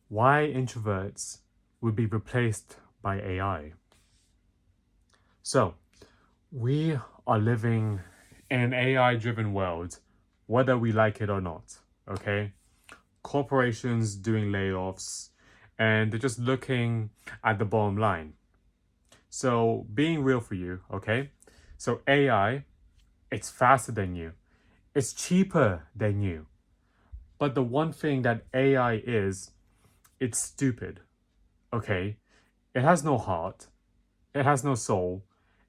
why introverts would be replaced by AI. So, we are living in an AI driven world, whether we like it or not, okay? Corporations doing layoffs, and they're just looking at the bottom line. So, being real for you, okay? So, AI, it's faster than you, it's cheaper than you. But the one thing that AI is, it's stupid, okay? It has no heart, it has no soul,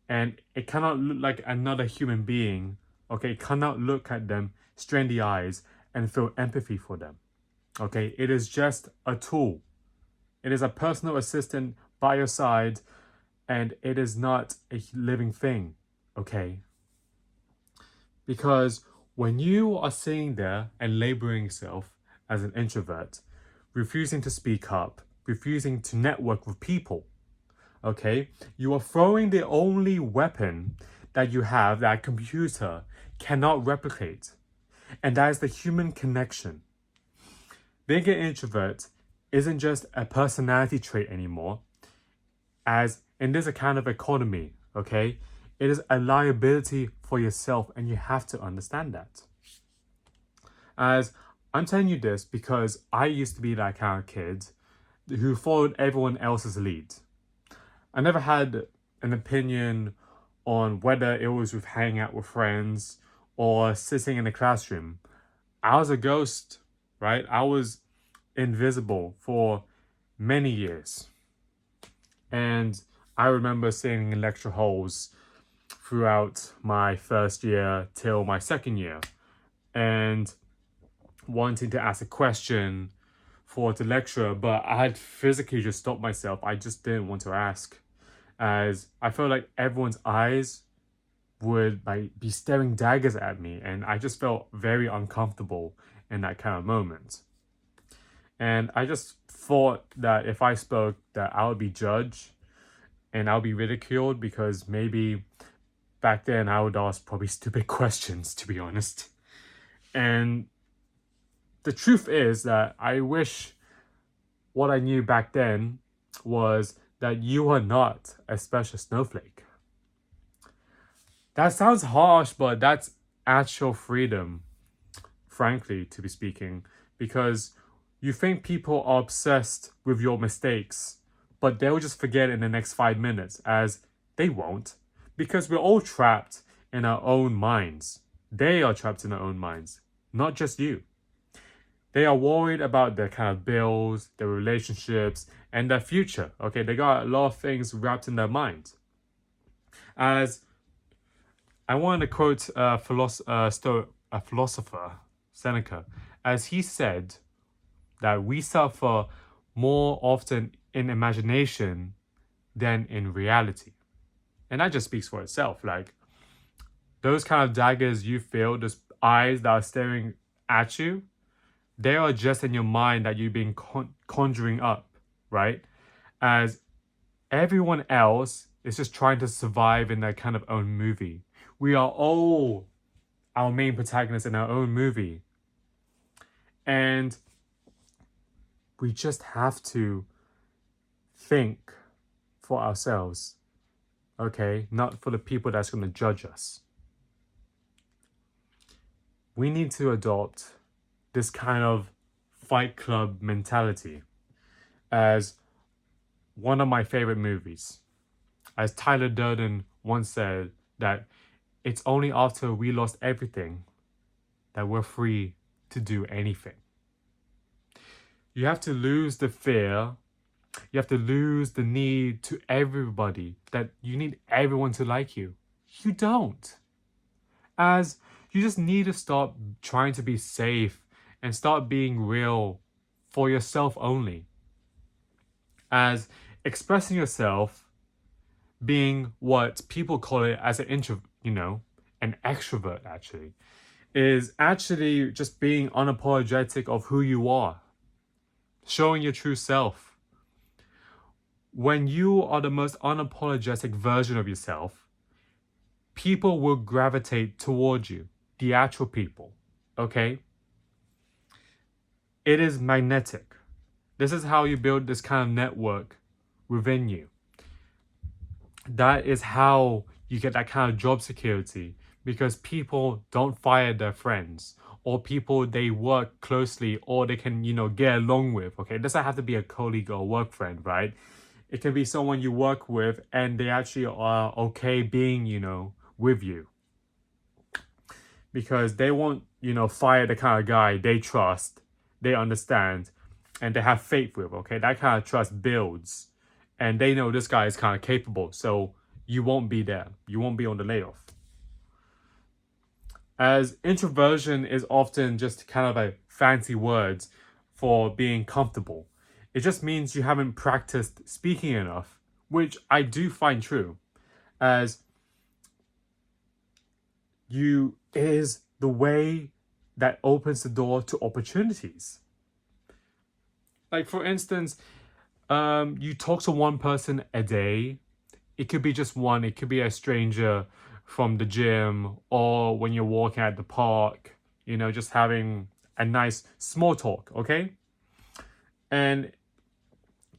and it cannot look like another human being, okay? It cannot look at them straight in the eyes and feel empathy for them, okay? It is just a tool. It is a personal assistant by your side, and it is not a living thing, okay? Because when you are sitting there and labeling yourself as an introvert, refusing to speak up, refusing to network with people, okay, you are throwing the only weapon that you have that a computer cannot replicate, and that is the human connection. Being an introvert isn't just a personality trait anymore, as in this kind of economy, okay? It is a liability for yourself, and you have to understand that. As I'm telling you this because I used to be that kind of kid who followed everyone else's lead. I never had an opinion on whether it was with hanging out with friends or sitting in the classroom. I was a ghost, right? I was invisible for many years. And I remember sitting in lecture halls throughout my first year till my second year and wanting to ask a question for the lecturer, but I had physically just stopped myself. I just didn't want to ask, as I felt like everyone's eyes would be staring daggers at me, and I just felt very uncomfortable in that kind of moment. And I just thought that if I spoke, that I would be judged and I'll be ridiculed, because maybe back then I would ask probably stupid questions, to be honest. And the truth is that I wish what I knew back then was that you are not a special snowflake. That sounds harsh, but that's actual freedom, frankly, to be speaking, because you think people are obsessed with your mistakes, but they'll just forget in the next 5 minutes, as they won't, because we're all trapped in our own minds. They are trapped in their own minds, not just you. They are worried about their kind of bills, their relationships, and their future. Okay, they got a lot of things wrapped in their mind. As I want to quote a philosopher, Seneca, as he said that we suffer more often in imagination than in reality. And that just speaks for itself. Like, those kind of daggers you feel, those eyes that are staring at you, they are just in your mind that you've been conjuring up, right? As everyone else is just trying to survive in their kind of own movie. We are all our main protagonists in our own movie. And we just have to think for ourselves, okay? Not for the people that's going to judge us. We need to adopt this kind of Fight Club mentality as one of my favorite movies. As Tyler Durden once said, that it's only after we lost everything that we're free to do anything. You have to lose the fear. You have to lose the need to everybody, that you need everyone to like you. You don't. As you just need to stop trying to be safe and start being real for yourself only. As expressing yourself, being what people call it as an introvert, an extrovert actually, is actually just being unapologetic of who you are, showing your true self. When you are the most unapologetic version of yourself, people will gravitate towards you, the actual people, okay? It is magnetic. This is how you build this kind of network within you. That is how you get that kind of job security, because people don't fire their friends, or people they work closely or they can, get along with. Okay, it doesn't have to be a colleague or work friend, right? It can be someone you work with and they actually are okay being, with you, because they won't, fire the kind of guy they trust, they understand, and they have faith with. Okay, that kind of trust builds, and they know this guy is kind of capable, so you won't be there. You won't be on the layoff. As introversion is often just kind of a fancy words for being comfortable. It just means you haven't practiced speaking enough, which I do find true, as it is the way that opens the door to opportunities. Like, for instance, you talk to one person a day. It could be just one. It could be a stranger from the gym, or when you're walking at the park, just having a nice small talk, okay? And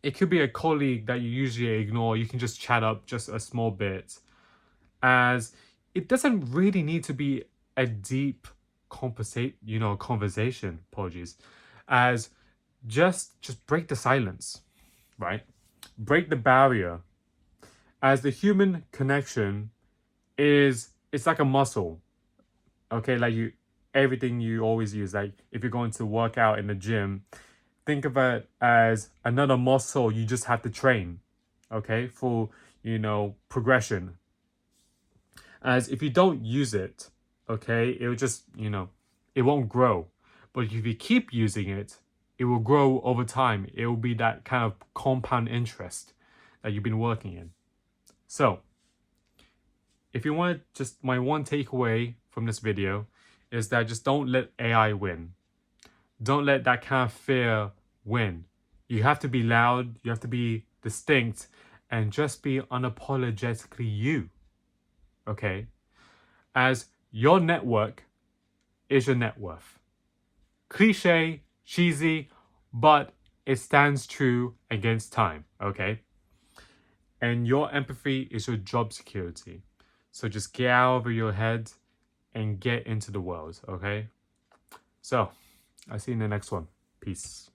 it could be a colleague that you usually ignore. You can just chat up just a small bit, as it doesn't really need to be a deep conversation, apologies, as just break the silence, right? Break the barrier, as the human connection it's like a muscle. Okay, like everything you always use, like if you're going to work out in the gym, think of it as another muscle you just have to train, okay, for progression. As if you don't use it, okay, it will just it won't grow. But if you keep using it, it will grow over time. It will be that kind of compound interest that you've been working in. So if you want, just my one takeaway from this video is that just don't let AI win. Don't let that kind of fear win. You have to be loud, you have to be distinct, and just be unapologetically you. Okay? As your network is your net worth. Cliche, cheesy, but it stands true against time. Okay? And your empathy is your job security. So just get out of your head and get into the world, okay? So, I'll see you in the next one. Peace.